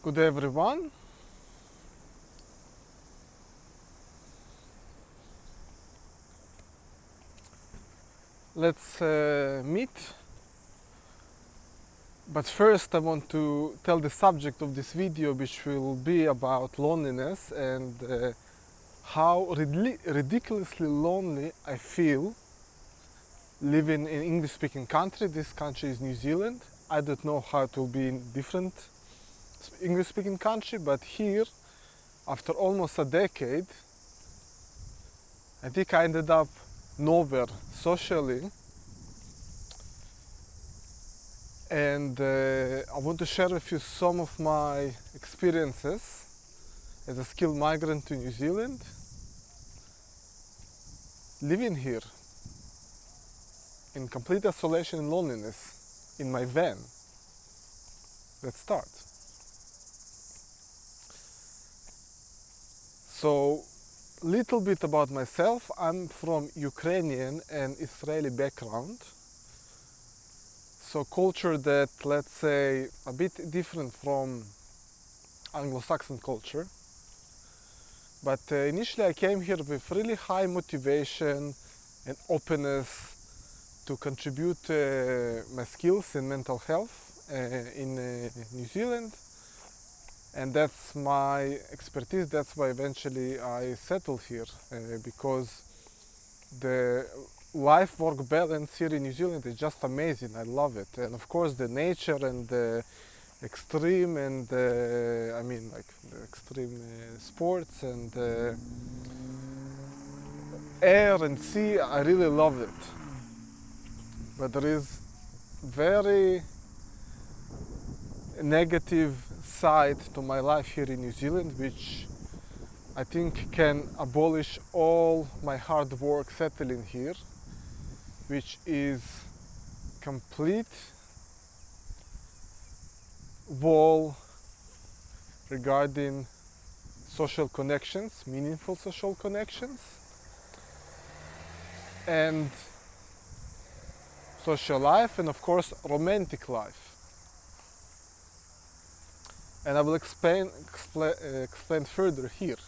Good day, everyone. Let's meet. But first I want to tell the subject of this video, which will be about loneliness and how ridiculously lonely I feel living in English-speaking country. This country is New Zealand. I don't know how it will be in different English-speaking country, but here, after almost a decade, I think I ended up nowhere socially, and I want to share with you some of my experiences as a skilled migrant to New Zealand, living here in complete isolation and loneliness in my van. Let's start. So, little bit about myself. I'm from Ukrainian and Israeli background. So culture that, let's say, a bit different from Anglo-Saxon culture. But initially I came here with really high motivation and openness to contribute my skills in mental health in New Zealand. And that's my expertise, that's why eventually I settled here, because the life-work balance here in New Zealand is just amazing. I love it. And of course the nature and the extreme and I mean like the extreme sports and air and sea, I really love it. But there is very negative side to my life here in New Zealand, which I think can abolish all my hard work settling here, which is complete wall regarding social connections, meaningful social connections, and social life, and of course romantic life. And I will explain further here.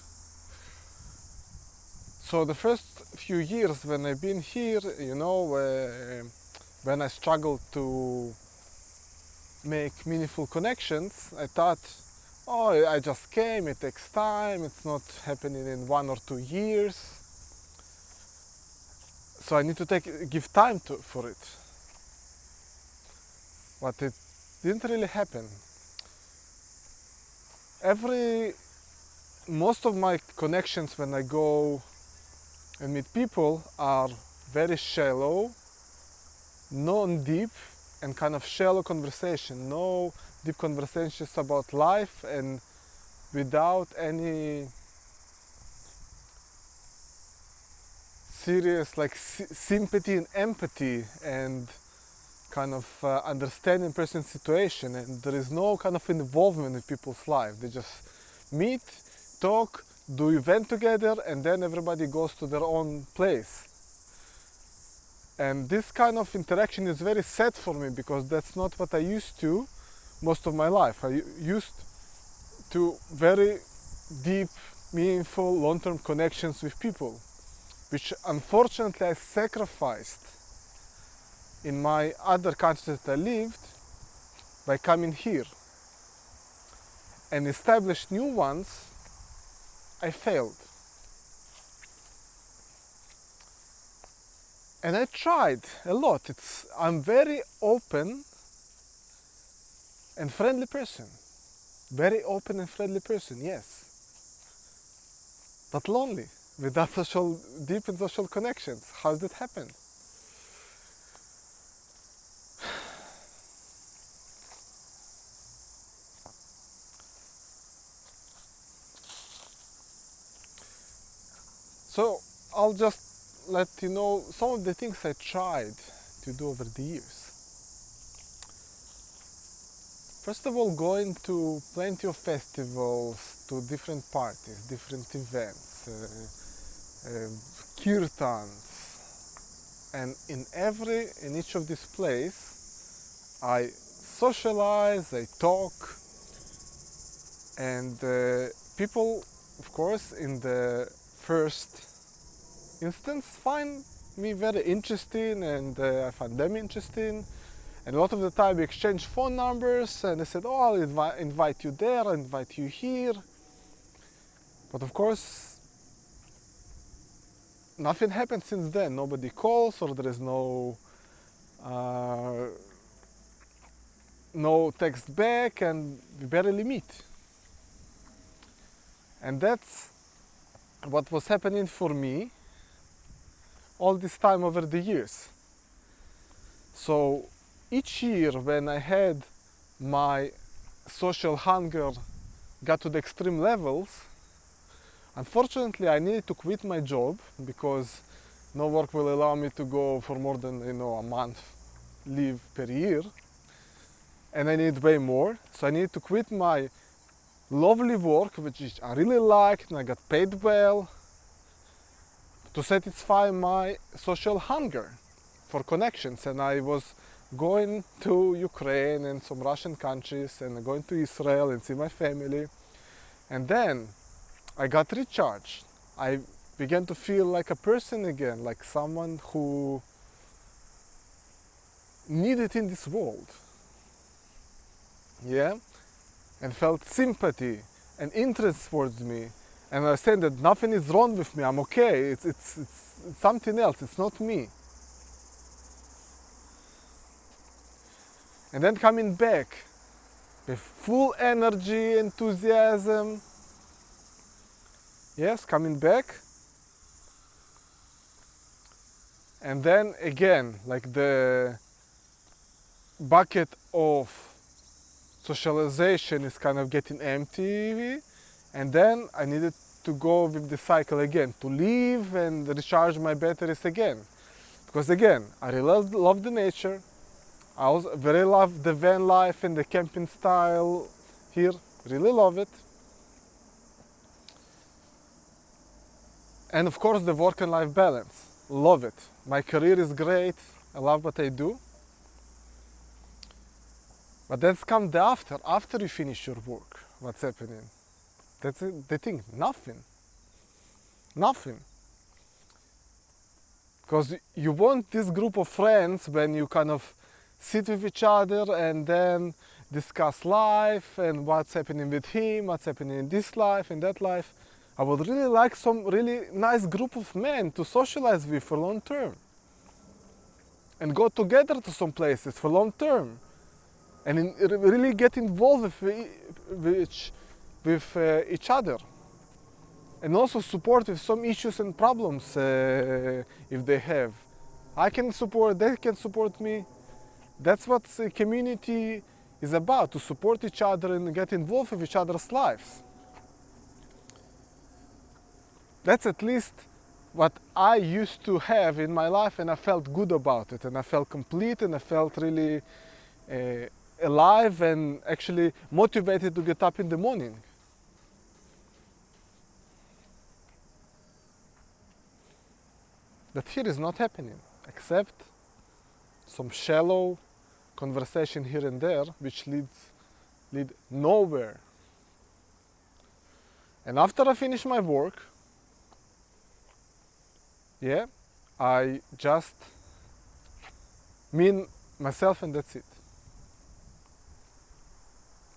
So the first few years when I've been here, you know, when I struggled to make meaningful connections, I thought, oh, I just came, it takes time, it's not happening in 1 or 2 years. So I need to give time for it. But it didn't really happen. Most of my connections when I go and meet people are very shallow, non-deep, and kind of shallow conversation. No deep conversations about life, and without any serious like sympathy and empathy and kind of understanding person's situation, and there is no kind of involvement in people's life. They just meet, talk, do event together, and then everybody goes to their own place. And this kind of interaction is very sad for me, because that's not what I used to most of my life. I used to very deep, meaningful, long-term connections with people, which unfortunately I sacrificed in my other countries that I lived by coming here. And establish new ones, I failed. And I tried a lot. I'm very open and friendly person. Very open and friendly person, yes. But lonely, without deep and social connections. How did that happen? So I'll just let you know some of the things I tried to do over the years. First of all, going to plenty of festivals, to different parties, different events, kirtans, and in each of these places I socialize, I talk, And people, of course, in the first instance find me very interesting, and I find them interesting. And a lot of the time we exchange phone numbers, and they said, oh, I'll invite you there, I'll invite you here. But of course, nothing happened since then. Nobody calls, or there is no text back, and we barely meet. And that's what was happening for me all this time over the years. So each year when I had my social hunger got to the extreme levels, unfortunately I needed to quit my job because no work will allow me to go for more than a month leave per year, and I need way more. So I needed to quit my lovely work, which I really liked and I got paid well, to satisfy my social hunger for connections. And I was going to Ukraine and some Russian countries, and going to Israel and see my family. And then I got recharged. I began to feel like a person again, like someone who needed in this world. Yeah? And felt sympathy and interest towards me. And I was saying that nothing is wrong with me, I'm okay, it's something else, it's not me. And then coming back with full energy, enthusiasm. Yes, coming back. And then again, like the bucket of socialization is kind of getting empty, and then I needed to go with the cycle again, to leave and recharge my batteries again. Because again, I really love the nature. I also very love the van life and the camping style here, really love it. And of course the work and life balance, love it. My career is great, I love what I do. But that's come the after you finish your work, what's happening? That's the thing, nothing. Nothing. Because you want this group of friends when you kind of sit with each other and then discuss life and what's happening with him, what's happening in this life and that life. I would really like some really nice group of men to socialize with for long term. And go together to some places for long term. And really get involved with each other. And also support with some issues and problems if they have. I can support, they can support me. That's what the community is about, to support each other and get involved with each other's lives. That's at least what I used to have in my life, and I felt good about it, and I felt complete, and I felt really alive and actually motivated to get up in the morning. But here is not happening, except some shallow conversation here and there, which lead nowhere. And after I finish my work, yeah, I just mean myself, and that's it.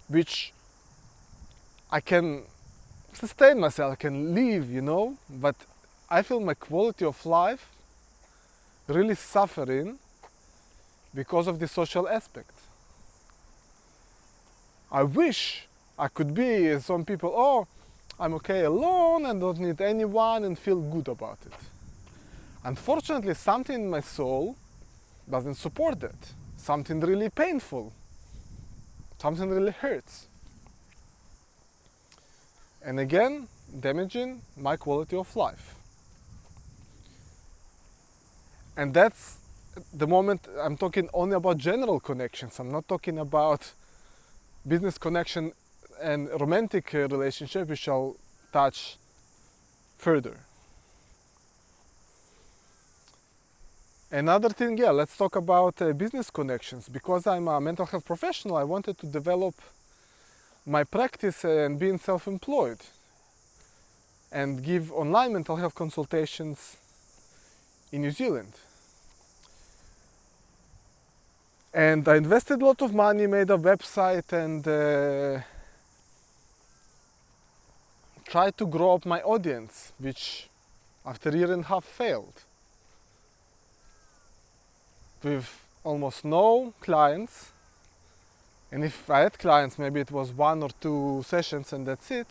Which I can sustain myself, I can live, but I feel my quality of life really suffering because of the social aspect. I wish I could be as some people, oh, I'm okay alone and don't need anyone, and feel good about it. Unfortunately, something in my soul doesn't support that. Something really painful. Something really hurts. And again, damaging my quality of life. And that's the moment I'm talking only about general connections. I'm not talking about business connection and romantic relationship, which I'll touch further. Another thing, yeah, let's talk about business connections. Because I'm a mental health professional, I wanted to develop my practice and being self-employed and give online mental health consultations in New Zealand. And I invested a lot of money, made a website, and tried to grow up my audience, which after a year and a half failed. With almost no clients, and if I had clients, maybe it was 1 or 2 sessions and that's it.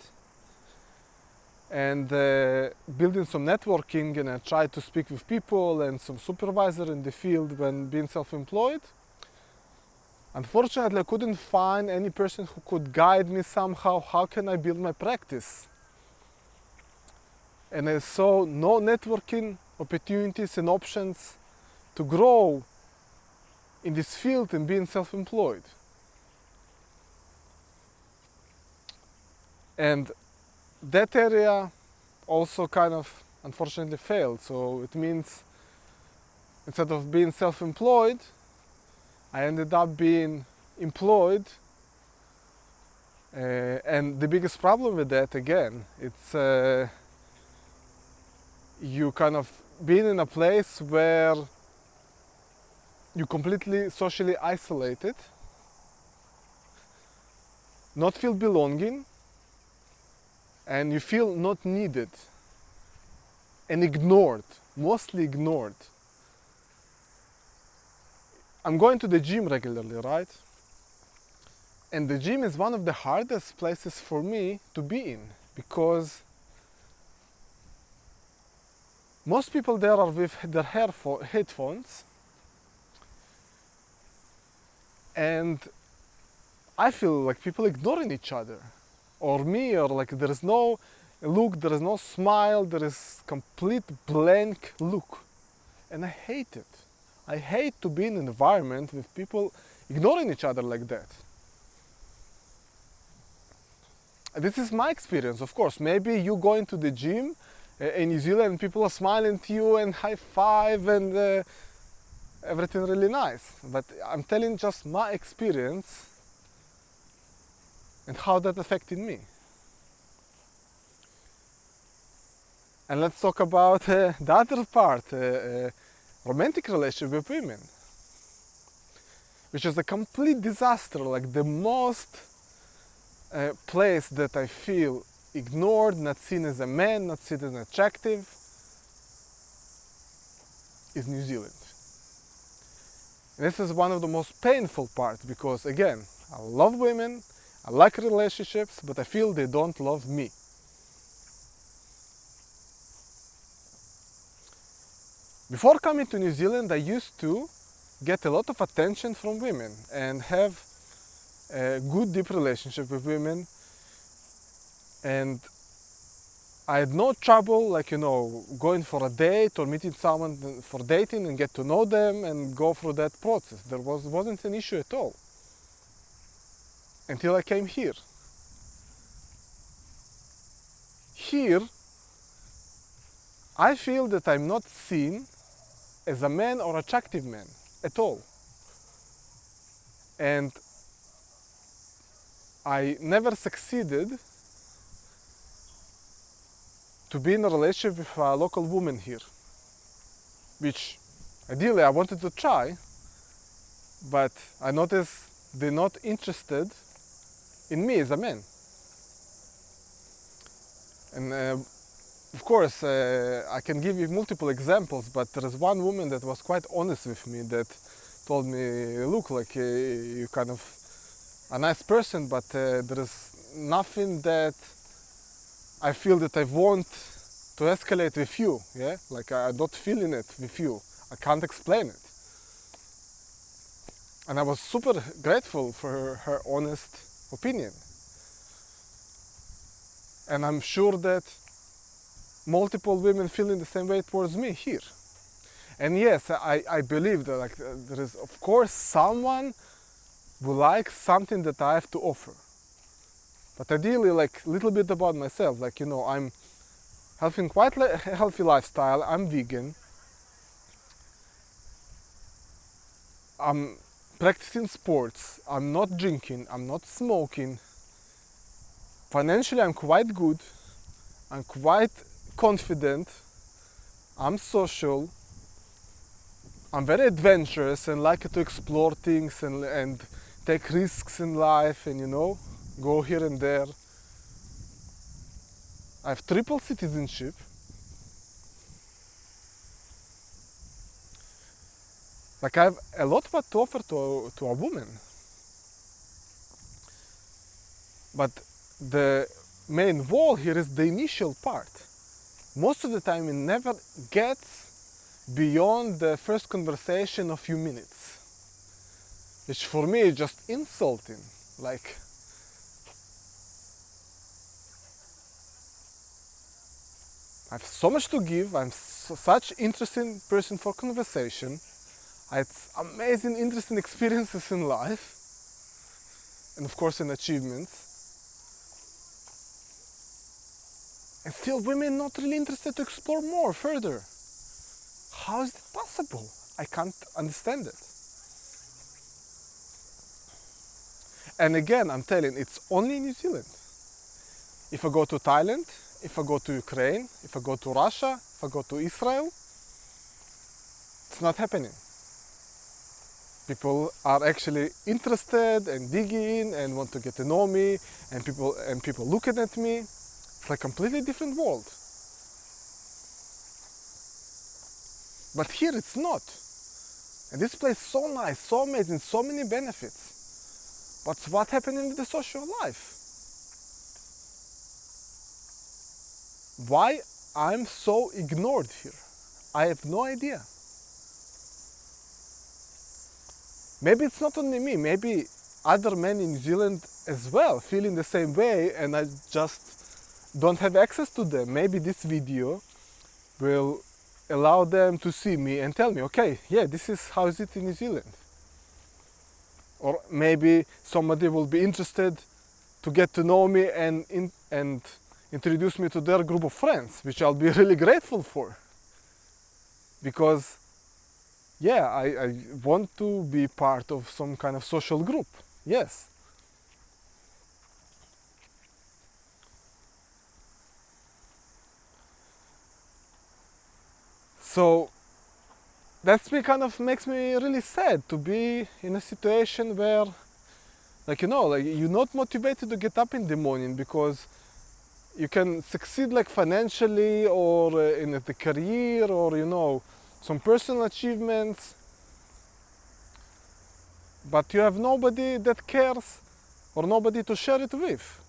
And building some networking, and I tried to speak with people and some supervisor in the field when being self-employed. Unfortunately, I couldn't find any person who could guide me somehow. How can I build my practice? And I saw no networking opportunities and options to grow in this field and being self-employed. And that area also kind of unfortunately failed. So it means instead of being self-employed, I ended up being employed. And the biggest problem with that, again, it's you kind of being in a place where you completely socially isolated, not feel belonging, and you feel not needed and ignored, mostly ignored. I'm going to the gym regularly, right? And the gym is one of the hardest places for me to be in, because most people there are with their headphones, and I feel like people ignoring each other, or me, or like there is no look, there is no smile, there is complete blank look. And I hate it. I hate to be in an environment with people ignoring each other like that. This is my experience, of course. Maybe you go into the gym in New Zealand, people are smiling to you and high five and everything really nice. But I'm telling just my experience and how that affected me. And let's talk about the other part, romantic relationship with women, which is a complete disaster. Like the most place that I feel ignored, not seen as a man, not seen as attractive, is New Zealand. And this is one of the most painful parts, because again, I love women, I like relationships, but I feel they don't love me. Before coming to New Zealand, I used to get a lot of attention from women and have a good deep relationship with women, and I had no trouble, like, going for a date or meeting someone for dating and get to know them and go through that process. There wasn't an issue at all until I came here. Here, I feel that I'm not seen as a man or attractive man at all. And I never succeeded to be in a relationship with a local woman here, which ideally I wanted to try, but I noticed they're not interested in me as a man. And of course, I can give you multiple examples, but there is one woman that was quite honest with me, that told me, look, like you're kind of a nice person, but there is nothing that I feel that I want to escalate with you, yeah? Like I'm not feeling it with you. I can't explain it. And I was super grateful for her honest opinion. And I'm sure that multiple women feeling the same way towards me here. And yes, I believe that like there is of course someone who likes something that I have to offer. But ideally, like a little bit about myself, like I'm having quite a healthy lifestyle, I'm vegan, I'm practicing sports, I'm not drinking, I'm not smoking, financially I'm quite good, I'm quite confident, I'm social, I'm very adventurous and like to explore things and take risks in life and, you know, go here and there. I have triple citizenship. Like I have a lot what to offer to a woman. But the main wall here is the initial part. Most of the time it never gets beyond the first conversation of few minutes, which for me is just insulting. Like, I have so much to give, I'm such interesting person for conversation, I had amazing interesting experiences in life, and of course in achievements, and still women not really interested to explore more further. How is it possible? I can't understand it. And again, I'm telling, it's only in New Zealand. If I go to Thailand, if I go to Ukraine, if I go to Russia, if I go to Israel, it's not happening. People are actually interested and digging and want to get to know me, and people looking at me. It's like a completely different world. But here it's not. And this place is so nice, so amazing, so many benefits. But what's happening with the social life? Why I'm so ignored here? I have no idea. Maybe it's not only me, maybe other men in New Zealand as well feeling the same way, and I just don't have access to them. Maybe this video will allow them to see me and tell me, okay, yeah, this is how is it in New Zealand. Or maybe somebody will be interested to get to know me and introduce me to their group of friends, which I'll be really grateful for. Because, yeah, I want to be part of some kind of social group, yes. So that's makes me really sad to be in a situation where, like, you know, like you're not motivated to get up in the morning because you can succeed like financially or in the career or, you know, some personal achievements, but you have nobody that cares or nobody to share it with.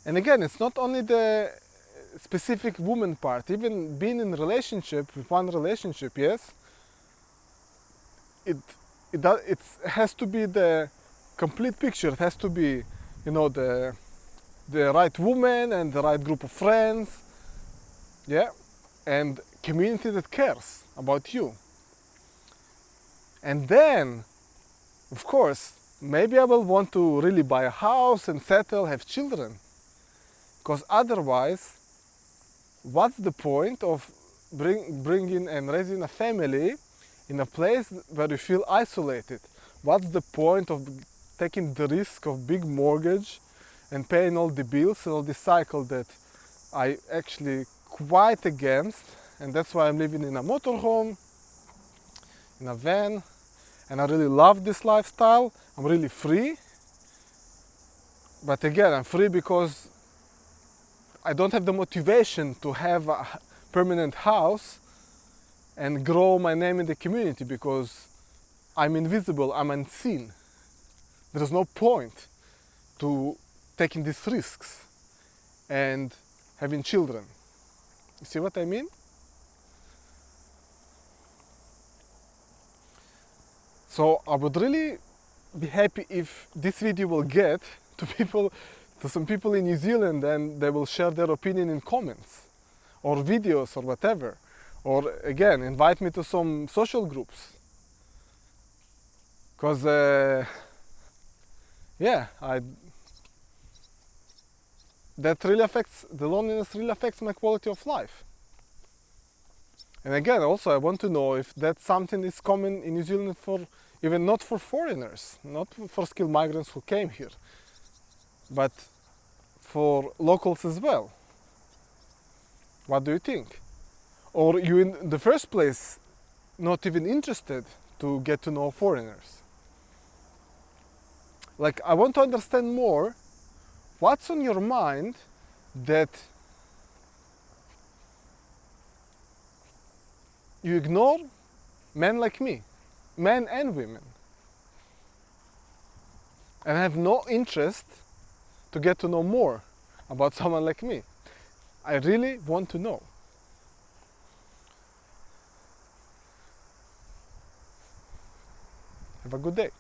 And again, it's not only the specific woman part, even being in a relationship with one relationship, yes, it has to be the complete picture. It has to be, you know, the right woman and the right group of friends, yeah, and community that cares about you. And then, of course, maybe I will want to really buy a house and settle, have children. Because otherwise, what's the point of bringing and raising a family in a place where you feel isolated? What's the point of taking the risk of big mortgage and paying all the bills and all the cycle that I actually quite against, and that's why I'm living in a motorhome, in a van, and I really love this lifestyle. I'm really free, but again, I'm free because I don't have the motivation to have a permanent house and grow my name in the community because I'm invisible, I'm unseen. There's no point to taking these risks and having children. You see what I mean? So I would really be happy if this video will get to some people in New Zealand, and they will share their opinion in comments or videos or whatever. Or again, invite me to some social groups. Because, yeah, the loneliness really affects my quality of life. And again, also I want to know if that's something that's common in New Zealand for even not for foreigners, not for skilled migrants who came here, but for locals as well. What do you think? Or you in the first place not even interested to get to know foreigners? Like, I want to understand more what's on your mind that you ignore men like me, men and women, and have no interest to get to know more about someone like me. I really want to know. Have a good day.